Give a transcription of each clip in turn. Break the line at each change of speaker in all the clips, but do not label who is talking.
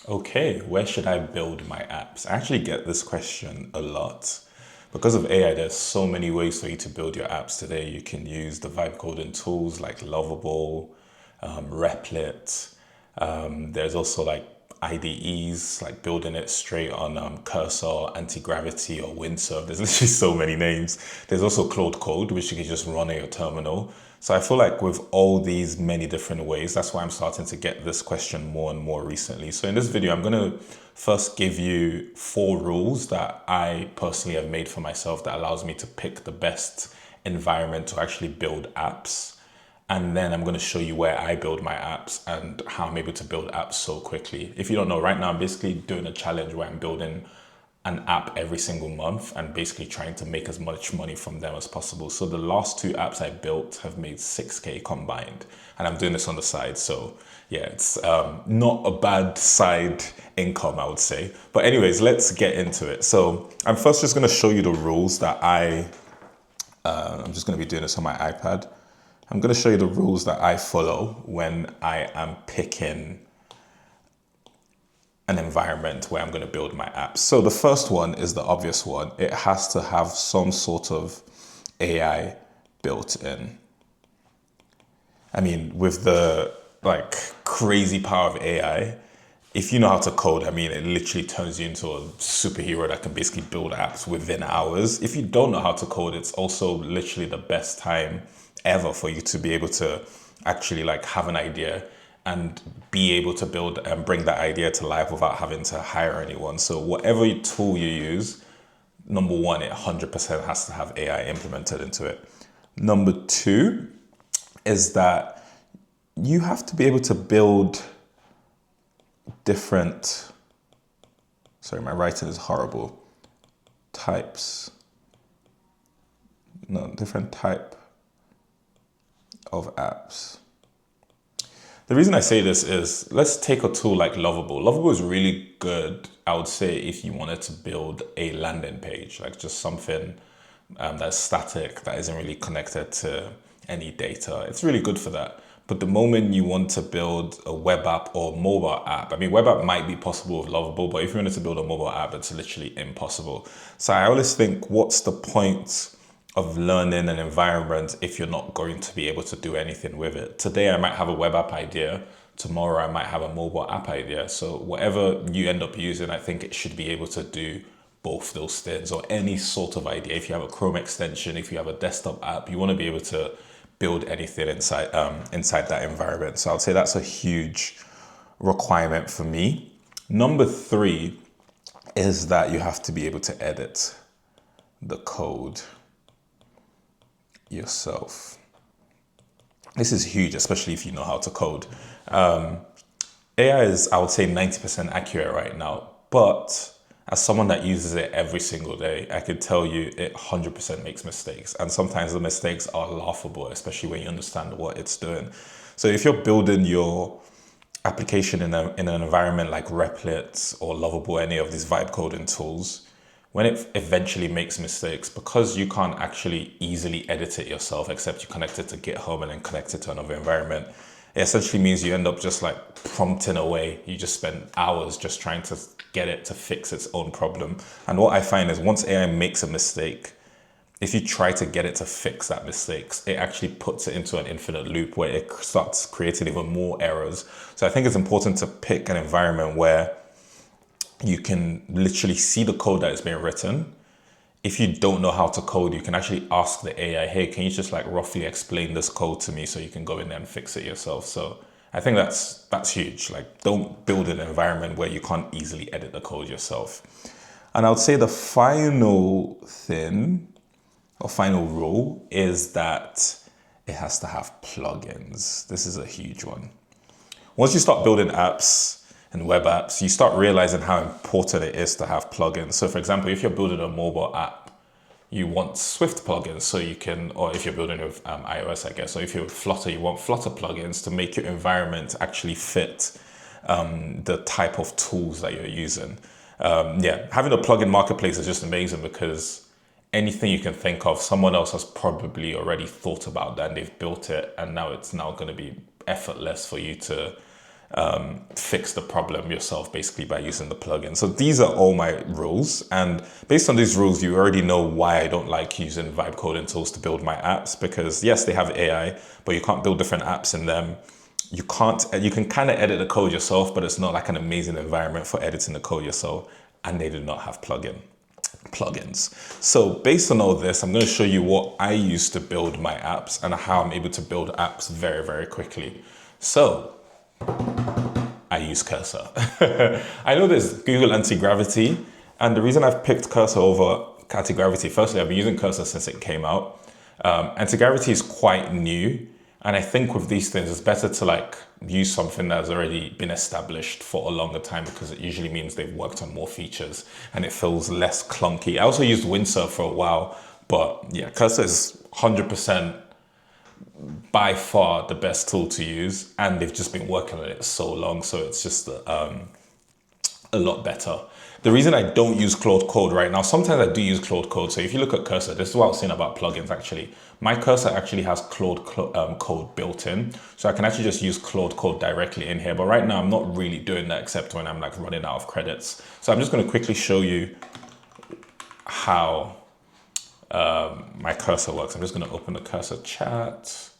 Okay, where should I build my apps? I actually get this question a lot. Because of AI, there's so many ways for you to build your apps today. You can use the vibe coding tools like Lovable, Replit. There's also like IDEs, like building it straight on Cursor, Anti-Gravity, or Windsurf. There's literally so many names. There's also Claude Code, which you can just run on your terminal. So I feel like with all these many different ways, that's why I'm starting to get this question more and more recently. So in this video, I'm going to first give you 4 rules that I personally have made for myself that allows me to pick the best environment to actually build apps. And then I'm going to show you where I build my apps and how I'm able to build apps so quickly. If you don't know, right now I'm basically doing a challenge where I'm building an app every single month and basically trying to make as much money from them as possible. So the last 2 apps I built have made 6K combined, and I'm doing this on the side. So yeah, it's not a bad side income, I would say. But anyways, let's get into it. So I'm first just going to show you the rules that I'm just going to be doing this on my iPad. I'm going to show you the rules that I follow when I am picking an environment where I'm going to build my apps. So the first one is the obvious one. It has to have some sort of AI built in. I mean, with the like crazy power of AI, if you know how to code, I mean, it literally turns you into a superhero that can basically build apps within hours. If you don't know how to code, it's also literally the best time ever for you to be able to actually like have an idea and be able to build and bring that idea to life without having to hire anyone. So whatever tool you use, number one, it 100% has to have AI implemented into it. Number two is that you have to be able to build different, sorry, my writing is horrible, types, no, different type of apps. The reason I say this is, let's take a tool like Lovable. Lovable is really good, I would say, if you wanted to build a landing page, like just something that's static, that isn't really connected to any data. It's really good for that. But the moment you want to build a web app or mobile app, I mean, web app might be possible with Lovable, but if you wanted to build a mobile app, it's literally impossible. So I always think, what's the point of learning an environment if you're not going to be able to do anything with it? Today, I might have a web app idea. Tomorrow, I might have a mobile app idea. So whatever you end up using, I think it should be able to do both those things, or any sort of idea. If you have a Chrome extension, if you have a desktop app, you want to be able to build anything inside that environment. So I'll say that's a huge requirement for me. Number 3 is that you have to be able to edit the code yourself. This is huge, especially if you know how to code. AI is, I would say, 90% accurate right now, but as someone that uses it every single day, I could tell you it 100% makes mistakes. And sometimes the mistakes are laughable, especially when you understand what it's doing. So if you're building your application in an environment like Replit or Lovable, any of these vibe coding tools, when it eventually makes mistakes, because you can't actually easily edit it yourself, except you connect it to GitHub and then connect it to another environment, it essentially means you end up just like prompting away. You just spend hours just trying to get it to fix its own problem. And what I find is, once AI makes a mistake, if you try to get it to fix that mistake, it actually puts it into an infinite loop where it starts creating even more errors. So I think it's important to pick an environment where you can literally see the code that is being written. If you don't know how to code, you can actually ask the AI, hey, can you just like roughly explain this code to me, so you can go in there and fix it yourself. So I think that's huge. Like, don't build an environment where you can't easily edit the code yourself. And I would say the final thing, or final rule, is that it has to have plugins. This is a huge one. Once you start building apps and web apps, you start realizing how important it is to have plugins. So for example, if you're building a mobile app, you want Swift plugins, so you can, or if you're building with iOS, I guess, or if you're with Flutter, you want Flutter plugins to make your environment actually fit the type of tools that you're using. Having a plugin marketplace is just amazing, because anything you can think of, someone else has probably already thought about that and they've built it, and now it's now going to be effortless for you to fix the problem yourself basically by using the plugin. So these are all my rules, and based on these rules you already know why I don't like using vibe coding tools to build my apps, because yes, they have AI, but you can't build different apps in them. You can kind of edit the code yourself, but it's not like an amazing environment for editing the code yourself, and they do not have plugins. So based on all this, I'm going to show you what I use to build my apps and how I'm able to build apps very, very quickly. So I use Cursor. I know there's Google Anti-Gravity, and the reason I've picked Cursor over Anti-Gravity, firstly, I've been using Cursor since it came out. Anti-Gravity is quite new, and I think with these things, it's better to like use something that's already been established for a longer time, because it usually means they've worked on more features and it feels less clunky. I also used Windsurf for a while, but yeah, Cursor is 100% by far the best tool to use, and they've just been working on it so long, so it's just a lot better. The reason I don't use Claude Code right now, sometimes I do use Claude Code. So if you look at Cursor, this is what I was saying about plugins actually. My Cursor actually has Claude Code built in. So I can actually just use Claude Code directly in here. But right now I'm not really doing that except when I'm like running out of credits. So I'm just going to quickly show you how my Cursor works. I'm just going to open the Cursor chat.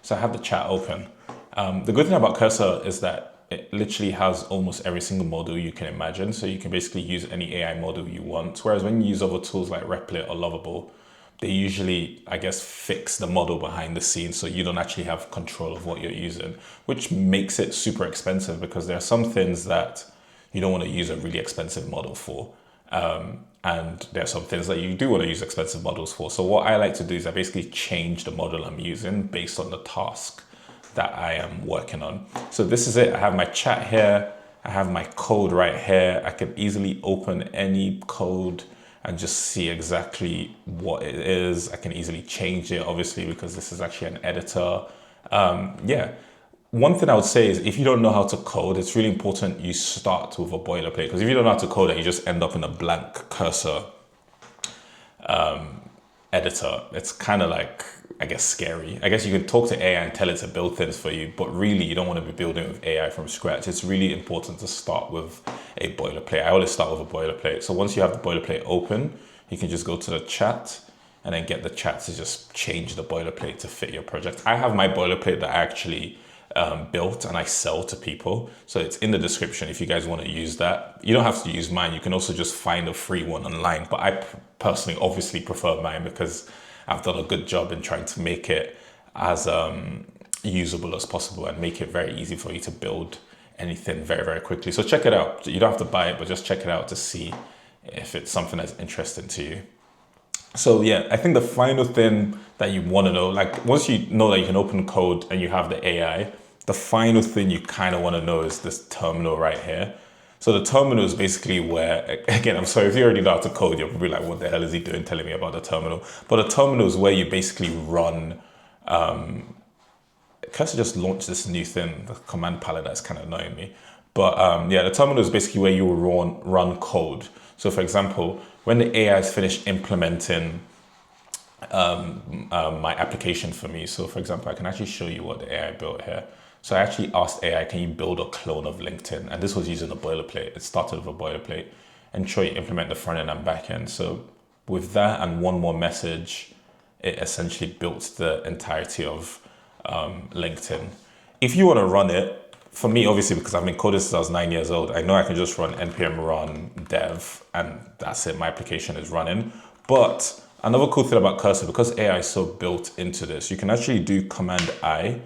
So I have the chat open. The good thing about Cursor is that it literally has almost every single model you can imagine. So you can basically use any AI model you want. Whereas when you use other tools like Replit or Lovable, they usually, I guess, fix the model behind the scenes. So you don't actually have control of what you're using, which makes it super expensive, because there are some things that you don't want to use a really expensive model for. And there are some things that you do want to use expensive models for. So what I like to do is I basically change the model I'm using based on the task that I am working on. So this is it. I have my chat here. I have my code right here. I can easily open any code and just see exactly what it is. I can easily change it, obviously, because this is actually an editor. Yeah. One thing I would say is if you don't know how to code, it's really important you start with a boilerplate, because if you don't know how to code and you just end up in a blank Cursor editor, it's kind of like, I guess, scary. I guess you can talk to AI and tell it to build things for you, but really you don't want to be building with AI from scratch. It's really important to start with a boilerplate. I always start with a boilerplate. So once you have the boilerplate open, you can just go to the chat and then get the chat to just change the boilerplate to fit your project. I have my boilerplate that I actually built and I sell to people. So it's in the description if you guys want to use that. You don't have to use mine. You can also just find a free one online. But I personally obviously prefer mine because I've done a good job in trying to make it as usable as possible and make it very easy for you to build anything very, very quickly. So check it out. You don't have to buy it, but just check it out to see if it's something that's interesting to you. So yeah, I think the final thing that you want to know, like once you know that you can open code and you have the AI, the final thing you kind of want to know is this terminal right here. So the terminal is basically where, again, I'm sorry, if you already know how to code, you're probably like, what the hell is he doing telling me about the terminal? But the terminal is where you basically run, Cursor just launched this new thing, the command palette, that's kind of annoying me. But yeah, the terminal is basically where you will run code. So for example, when the AI is finished implementing my application for me. So for example, I can actually show you what the AI built here. So I actually asked AI, can you build a clone of LinkedIn? And this was using a boilerplate. It started with a boilerplate. And sure, you implement the front end and back end. So with that and one more message, it essentially built the entirety of LinkedIn. If you want to run it, for me, obviously, because I've been coding since I was 9 years old, I know I can just run npm run dev and that's it. My application is running. But another cool thing about Cursor, because AI is so built into this, you can actually do Command I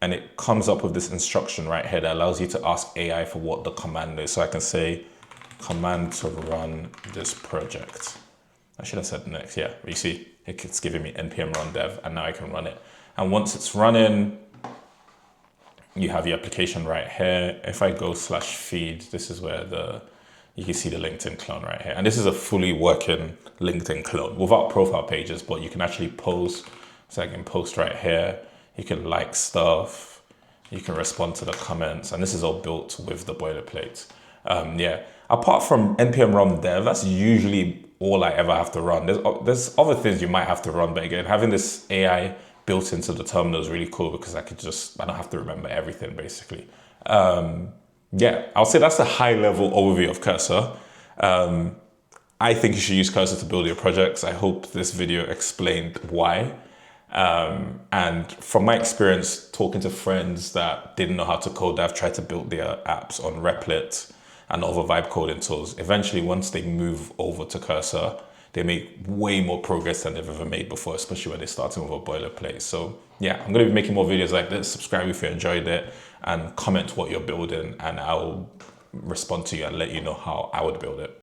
and it comes up with this instruction right here that allows you to ask AI for what the command is. So I can say command to run this project. I should have said next. Yeah, you see, it's giving me npm run dev and now I can run it. And once it's running, you have your application right here. If I go /feed, this is where you can see the LinkedIn clone right here. And this is a fully working LinkedIn clone without profile pages, but you can actually post. So I can post right here. You can like stuff. You can respond to the comments. And this is all built with the boilerplate. Yeah, apart from npm run dev, that's usually all I ever have to run. There's other things you might have to run, but again, having this AI built into the terminal is really cool because I don't have to remember everything basically. Yeah, I'll say that's a high level overview of Cursor. I think you should use Cursor to build your projects. I hope this video explained why. And from my experience talking to friends that didn't know how to code, that have tried to build their apps on Replit and other vibe coding tools, eventually once they move over to Cursor, they make way more progress than they've ever made before, especially when they're starting with a boilerplate. So yeah, I'm going to be making more videos like this. Subscribe if you enjoyed it and comment what you're building, and I'll respond to you and let you know how I would build it.